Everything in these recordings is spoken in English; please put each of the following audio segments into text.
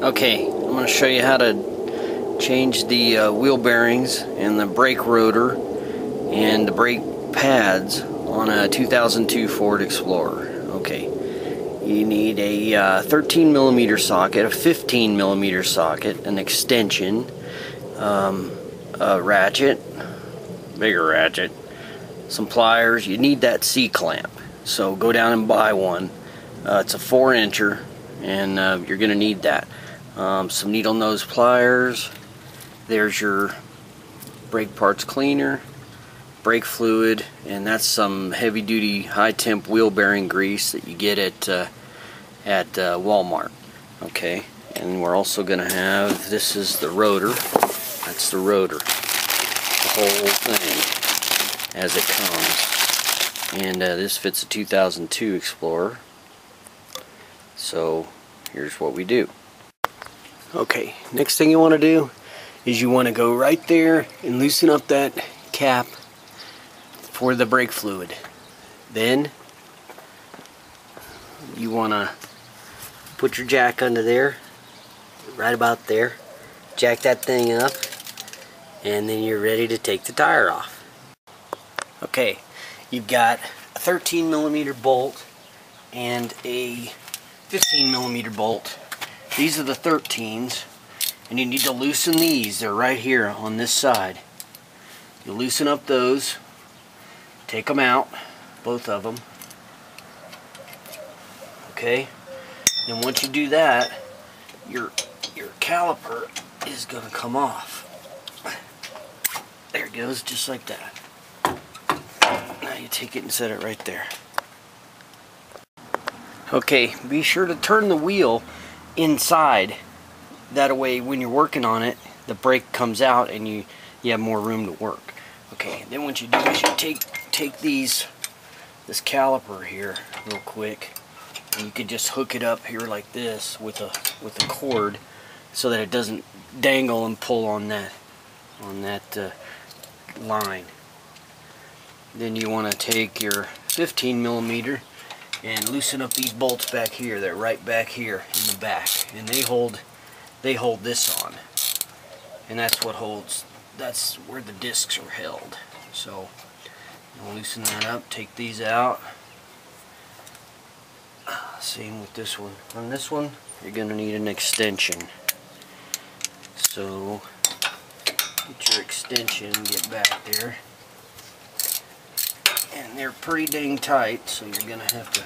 Okay, I'm going to show you how to change the wheel bearings and the brake rotor and the brake pads on a 2002 Ford Explorer. Okay, you need a 13 millimeter socket, a 15 millimeter socket, an extension, a ratchet, bigger ratchet, some pliers. You need that C-clamp, so go down and buy one. It's a 4-incher, and you're going to need that. Some needle nose pliers. There's your brake parts cleaner, brake fluid, and that's some heavy duty high temp wheel bearing grease that you get at Walmart. Okay, and we're also going to have, this is the rotor. That's the rotor, the whole thing as it comes, and this fits a 2002 Explorer. So here's what we do. Okay, next thing you want to do is you want to go right there and loosen up that cap for the brake fluid. Then you want to put your jack under there, right about there. Jack that thing up, and then you're ready to take the tire off. Okay, you've got a 13 millimeter bolt and a 15 millimeter bolt. These are the 13s, and you need to loosen these. They're right here on this side. You loosen up those, take them out, both of them. Okay, then once you do that, your caliper is going to come off. There it goes, just like that. Now you take it and set it right there. Okay, be sure to turn the wheel inside. That way when you're working on it, the brake comes out and you have more room to work. Okay, then what you do is you take this caliper here real quick, and you could just hook it up here like this with a cord so that it doesn't dangle and pull on that line. Then you want to take your 15 millimeter and loosen up these bolts back here. They're right back here in the back, and they hold this on, and that's where the discs are held. So you'll loosen that up, take these out. Same with this one. On this one, you're going to need an extension. So get your extension, get back there. And they're pretty dang tight, so you're going to have to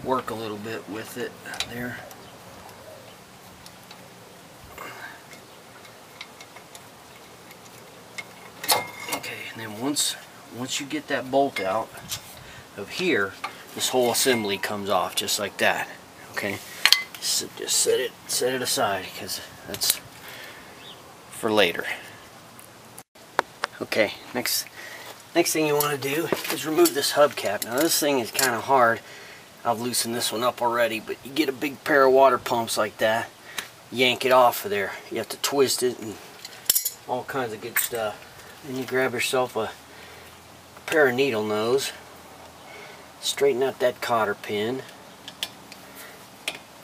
work a little bit with it there. Okay, and then once you get that bolt out of here, this whole assembly comes off just like that. Okay, so just set it aside, because that's for later. Okay, next thing you want to do is remove this hubcap. Now this thing is kind of hard. I've loosened this one up already, but you get a big pair of water pumps like that, yank it off of there. You have to twist it and all kinds of good stuff. Then you grab yourself a pair of needle nose, straighten out that cotter pin,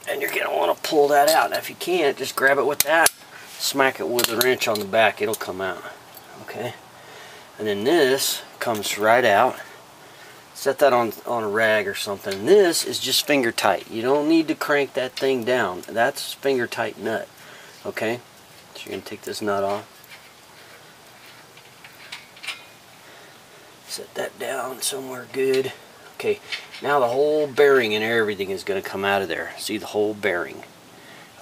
and you're going to want to pull that out. Now if you can't, just grab it with that, smack it with a wrench on the back, it'll come out. Okay, and then this comes right out. Set that on a rag or something. This is just finger tight. You don't need to crank that thing down. That's finger tight nut. Okay, so you're going to take this nut off. Set that down somewhere good. Okay, now the whole bearing and everything is going to come out of there. See the whole bearing.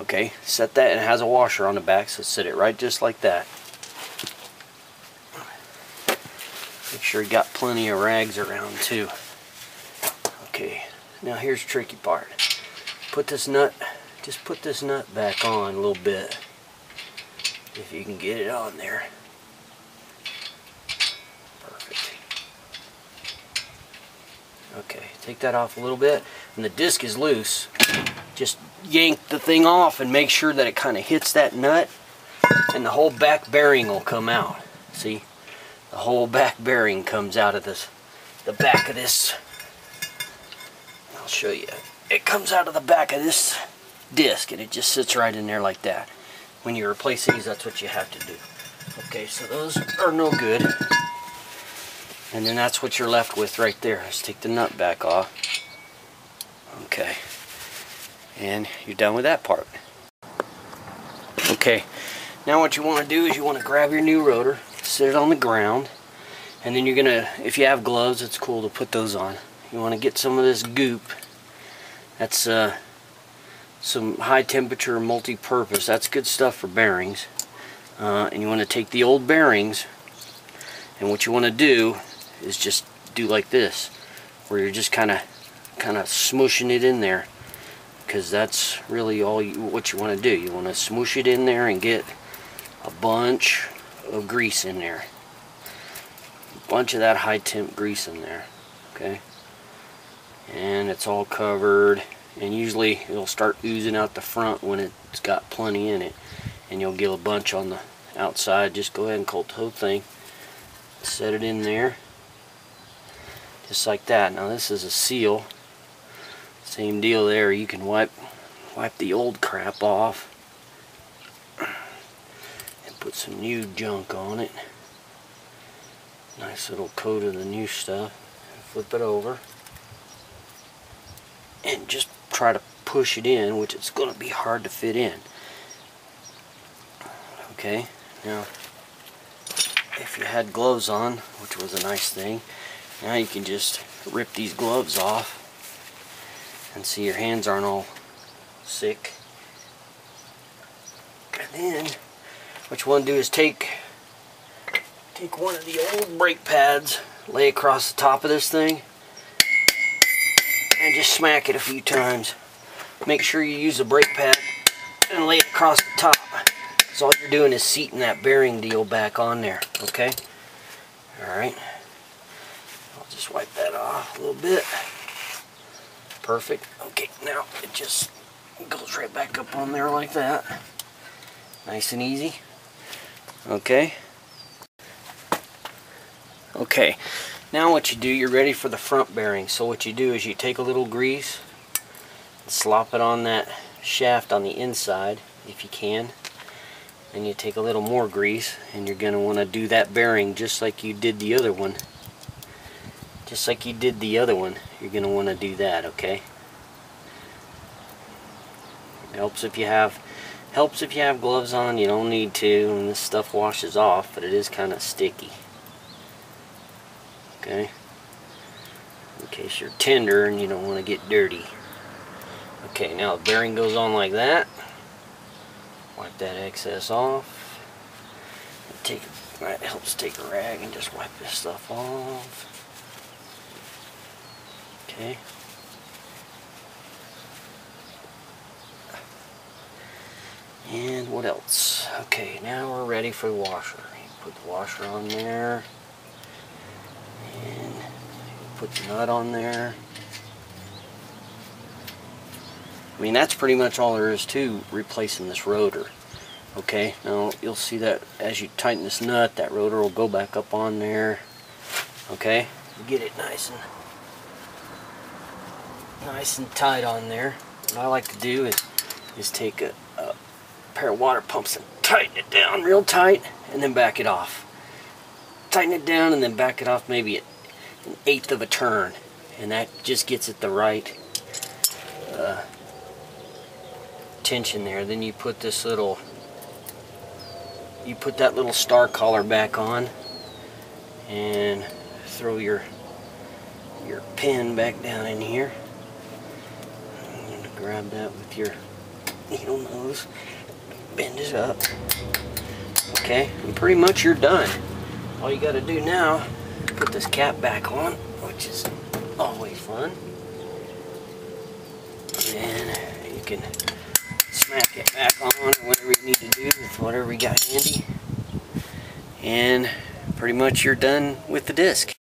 Okay, set that, and it has a washer on the back, so set it right just like that. Make sure you got plenty of rags around too. Okay, now here's the tricky part. Just put this nut back on a little bit, if you can get it on there. Perfect. Okay, take that off a little bit, and the disc is loose. Just yank the thing off and make sure that it kind of hits that nut, and the whole back bearing will come out. See? The whole back bearing comes out of the back of this. I'll show you. It comes out of the back of this disc, and it just sits right in there like that. When you replace these, that's what you have to do. Okay, so those are no good. And then that's what you're left with right there. Let's take the nut back off. Okay, and you're done with that part. Okay, now what you want to do is you want to grab your new rotor, sit it on the ground, and then you're gonna, if you have gloves, it's cool to put those on. You want to get some of this goop. That's some high temperature multi-purpose. That's good stuff for bearings. And you want to take the old bearings, and what you want to do is just do like this, where you're just kind of smooshing it in there, because that's really all what you want to do. You want to smoosh it in there and get a bunch of grease in there, a bunch of that high temp grease in there. Okay, and it's all covered, and usually it'll start oozing out the front when it's got plenty in it, and you'll get a bunch on the outside. Just go ahead and coat the whole thing, set it in there just like that. Now this is a seal, same deal there. You can wipe the old crap off and put some new junk on it. Nice little coat of the new stuff. Flip it over and just try to push it in, which it's going to be hard to fit in. Okay, now if you had gloves on, which was a nice thing, now you can just rip these gloves off and see your hands aren't all sick. And then what you want to do is take one of the old brake pads, lay across the top of this thing, and just smack it a few times. Make sure you use a brake pad and lay it across the top. So all you're doing is seating that bearing deal back on there. Okay? Alright. I'll just wipe that off a little bit. Perfect. Okay, now it just goes right back up on there like that. Nice and easy. Okay. Okay, now what you do, you're ready for the front bearing. So what you do is you take a little grease and slop it on that shaft on the inside, if you can. And you take a little more grease, and you're going to want to do that bearing just like you did the other one. Just like you did the other one, you're going to want to do that, okay? It helps if you have gloves on. You don't need to, and this stuff washes off, but it is kind of sticky. Okay, in case you're tender and you don't want to get dirty. Okay, now the bearing goes on like that. Wipe that excess off. That helps take a rag and just wipe this stuff off. Okay. And what else? Okay, now we're ready for the washer. You put the washer on there. And put the nut on there. I mean, that's pretty much all there is to replacing this rotor. Okay, now you'll see that as you tighten this nut, that rotor will go back up on there. Okay, get it nice and tight on there. What I like to do is take a pair of water pumps and tighten it down real tight, and then back it off. Tighten it down and then back it off maybe an eighth of a turn, and that just gets it the right tension there. Then you put that little star collar back on, and throw your pin back down in here. I'm going to grab that with your needle nose, bend it up. Okay, and pretty much you're done. All you got to do now, put this cap back on, which is always fun. And you can smack it back on, or whatever you need to do with whatever you got handy. And pretty much you're done with the disc.